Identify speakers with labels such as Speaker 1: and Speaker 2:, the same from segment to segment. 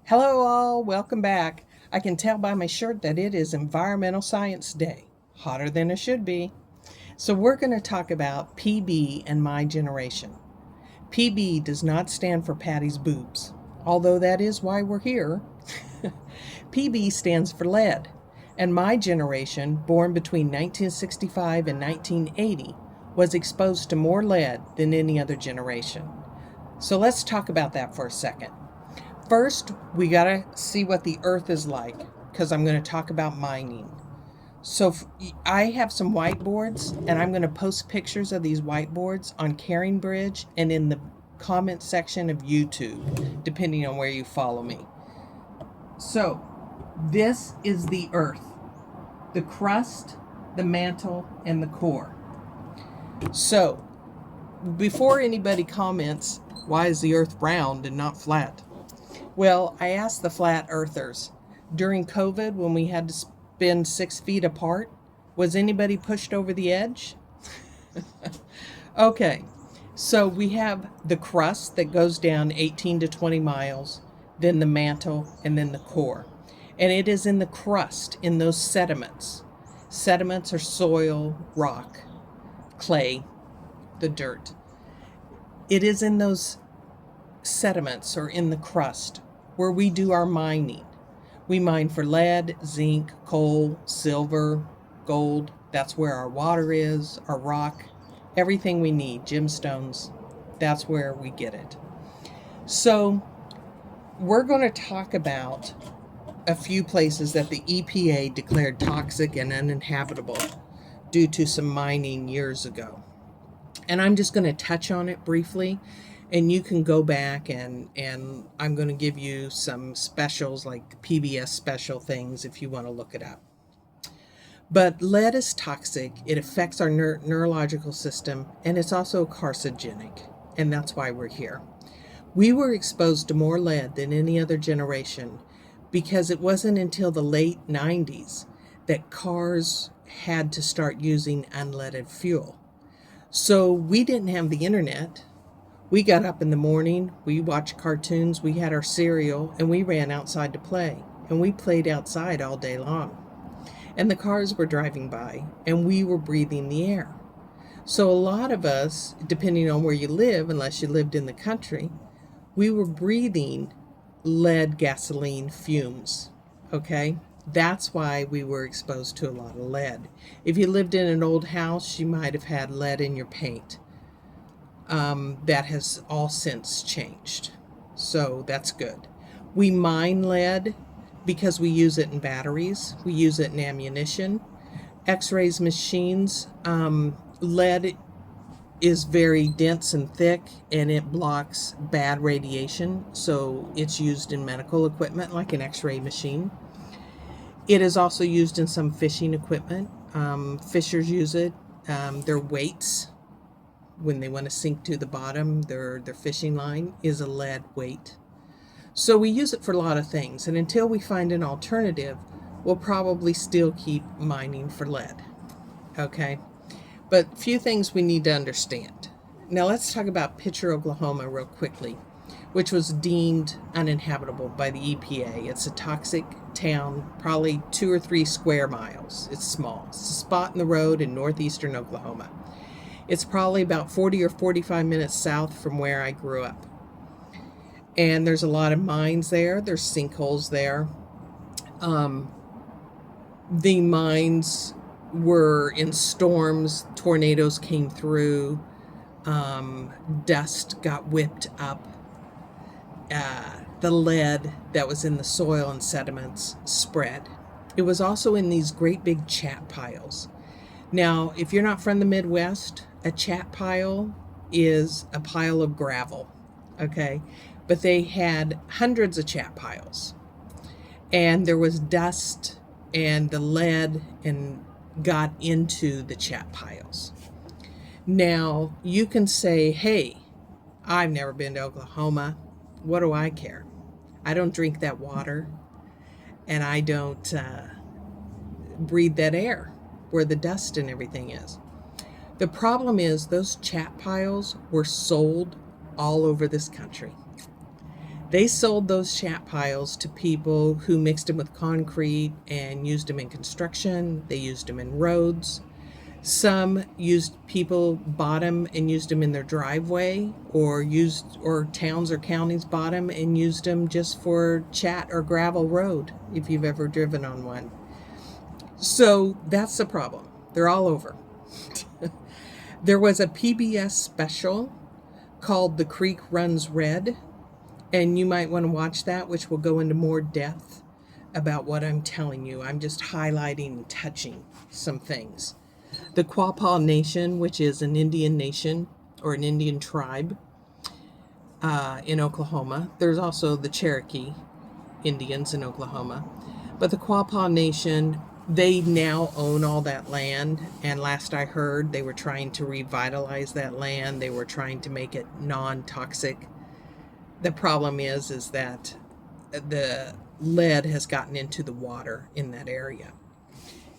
Speaker 1: Hello, all. Welcome back. I can tell by my shirt that it is Environmental Science Day. Hotter than it should be. So, we're going to talk about PB and my generation. PB does not stand for Patty's boobs, although that is why we're here. PB stands for lead, and my generation, born between 1965 and 1980, was exposed to more lead than any other generation. So, let's talk about that for a second. First, we got to see what the earth is like because I'm going to talk about mining. So, I have some whiteboards and I'm going to post pictures of these whiteboards on Caring Bridge and in the comment section of YouTube, depending on where you follow me. So, this is the earth, the crust, the mantle, and the core. So, before anybody comments, why is the earth round and not flat? Well, I asked the flat earthers during COVID when we had to spend 6 feet apart, was anybody pushed over the edge? Okay, so we have the crust that goes down 18 to 20 miles, then the mantle, and then the core. And it is in the crust, in those sediments. Sediments are soil, rock, clay, the dirt. It is in those sediments or in the crust where we do our mining. We mine for lead, zinc, coal, silver, gold. That's where our water is, our rock, everything we need, gemstones. That's where we get it. So we're going to talk about a few places that the EPA declared toxic and uninhabitable due to some mining years ago. And I'm just going to touch on it briefly. And you can go back and I'm going to give you some specials like PBS special things if you want to look it up. But lead is toxic. It affects our neurological system and it's also carcinogenic. And that's why we're here. We were exposed to more lead than any other generation because it wasn't until the late 90s that cars had to start using unleaded fuel. So we didn't have the internet. We got up in the morning, we watched cartoons, we had our cereal, and we ran outside to play. And we played outside all day long. And the cars were driving by, and we were breathing the air. So a lot of us, depending on where you live, unless you lived in the country, we were breathing lead gasoline fumes, okay? That's why we were exposed to a lot of lead. If you lived in an old house, you might have had lead in your paint. That has all since changed. So that's good. We mine lead because we use it in batteries. We use it in ammunition. X-rays machines. Lead is very dense and thick and it blocks bad radiation. So it's used in medical equipment like an X-ray machine. It is also used in some fishing equipment. Fishers use it. Their weights, when they want to sink to the bottom, their fishing line is a lead weight. So we use it for a lot of things. And until we find an alternative, we'll probably still keep mining for lead. Okay? But few things we need to understand. Now let's talk about Pitcher, Oklahoma real quickly, which was deemed uninhabitable by the EPA. It's a toxic town, probably 2 or 3 square miles. It's small. It's a spot in the road in northeastern Oklahoma. It's probably about 40 or 45 minutes south from where I grew up. And there's a lot of mines there. There's sinkholes there. The mines were in storms. Tornadoes came through. Dust got whipped up. The lead that was in the soil and sediments spread. It was also in these great big chat piles. Now, if you're not from the Midwest, a chat pile is a pile of gravel, okay? But they had hundreds of chat piles. And there was dust and the lead and got into the chat piles. Now, you can say, hey, I've never been to Oklahoma. What do I care? I don't drink that water and I don't breathe that air where the dust and everything is. The problem is those chat piles were sold all over this country. They sold those chat piles to people who mixed them with concrete and used them in construction. They used them in roads. Some used people bought them and used them in their driveway, or towns or counties bought them and used them just for chat or gravel road, if you've ever driven on one. So that's the problem. They're all over. There was a PBS special called The Creek Runs Red, and you might want to watch that, which will go into more depth about what I'm telling you. I'm just highlighting and touching some things. The Quapaw Nation, which is an Indian nation or an Indian tribe in Oklahoma. There's also the Cherokee Indians in Oklahoma. But the Quapaw Nation, they now own all that land. And last I heard, they were trying to revitalize that land. They were trying to make it non-toxic. The problem is that the lead has gotten into the water in that area.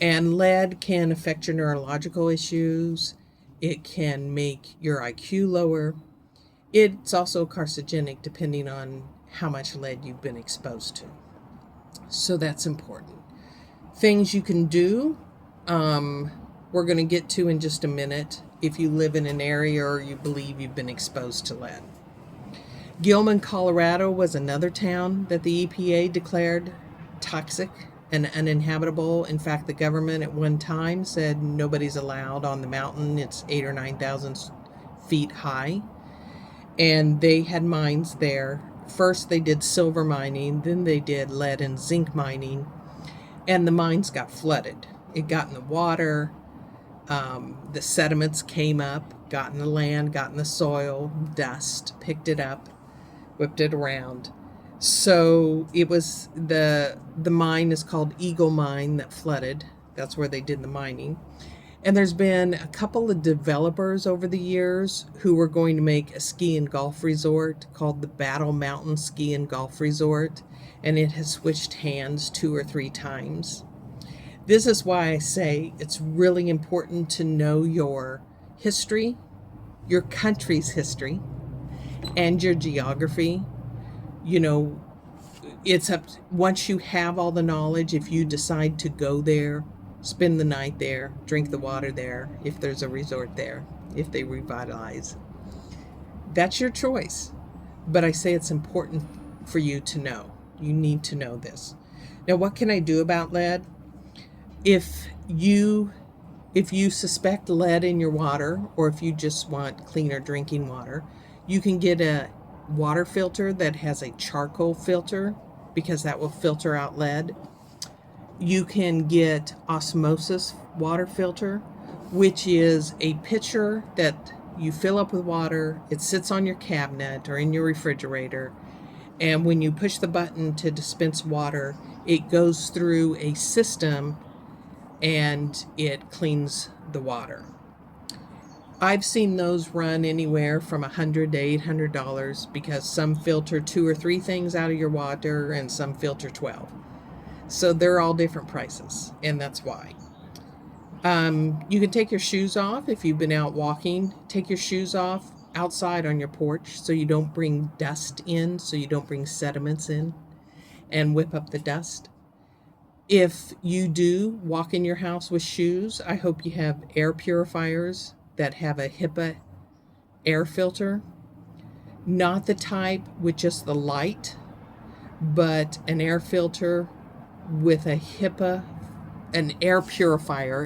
Speaker 1: And lead can affect your neurological issues. It can make your IQ lower. It's also carcinogenic depending on how much lead you've been exposed to. So that's important. Things you can do, we're going to get to in just a minute if you live in an area or you believe you've been exposed to lead. Gilman, Colorado was another town that the EPA declared toxic and uninhabitable. In fact, the government at one time said nobody's allowed on the mountain. It's 8,000 or 9,000 feet high. And they had mines there. First they did silver mining, then they did lead and zinc mining, and the mines got flooded. It got in the water, the sediments came up, got in the land, got in the soil, dust, picked it up, whipped it around. So it was the mine is called Eagle Mine that flooded. That's where they did the mining. And there's been a couple of developers over the years who were going to make a ski and golf resort called the Battle Mountain Ski and Golf Resort, and it has switched hands 2 or 3 times. This is why I say it's really important to know your history, your country's history, and your geography. You know, it's up once you have all the knowledge, if you decide to go there, spend the night there, drink the water there, if there's a resort there, if they revitalize. That's your choice. But I say it's important for you to know. You need to know this. Now, what can I do about lead? If you suspect lead in your water, or if you just want cleaner drinking water, you can get a water filter that has a charcoal filter, because that will filter out lead. You can get osmosis water filter, which is a pitcher that you fill up with water. It sits on your cabinet or in your refrigerator, and when you push the button to dispense water, it goes through a system and it cleans the water. I've seen those run anywhere from $100 to $800, because some filter 2 or 3 things out of your water and some filter 12. So they're all different prices, and that's why. You can take your shoes off if you've been out walking. Take your shoes off outside on your porch so you don't bring dust in, so you don't bring sediments in and whip up the dust. If you do walk in your house with shoes, I hope you have air purifiers that have a HEPA air filter. Not the type with just the light, but an air filter with a HEPA, an air purifier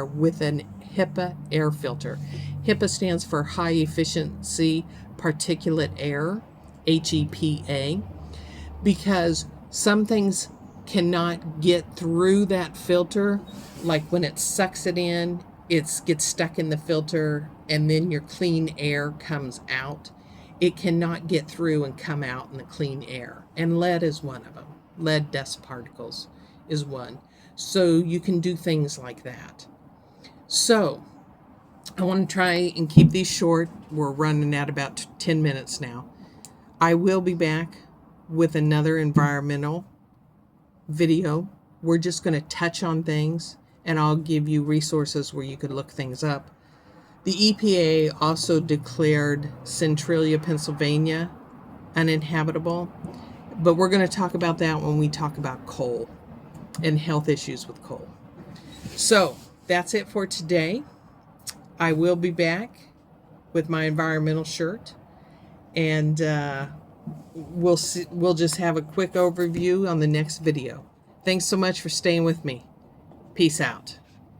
Speaker 1: with an HEPA air filter. HEPA stands for High Efficiency Particulate Air, HEPA, because some things cannot get through that filter. Like when it sucks it in, it gets stuck in the filter, and then your clean air comes out. It cannot get through and come out in the clean air. And lead is one of them. Lead dust particles is one. So you can do things like that. So I want to try and keep these short. We're running at about 10 minutes now. I will be back with another environmental video. We're just going to touch on things, and I'll give you resources where you could look things up. The EPA also declared Centralia, Pennsylvania uninhabitable. But we're going to talk about that when we talk about coal and health issues with coal. So that's it for today. I will be back with my environmental shirt, and we'll just have a quick overview on the next video. Thanks so much for staying with me. Peace out.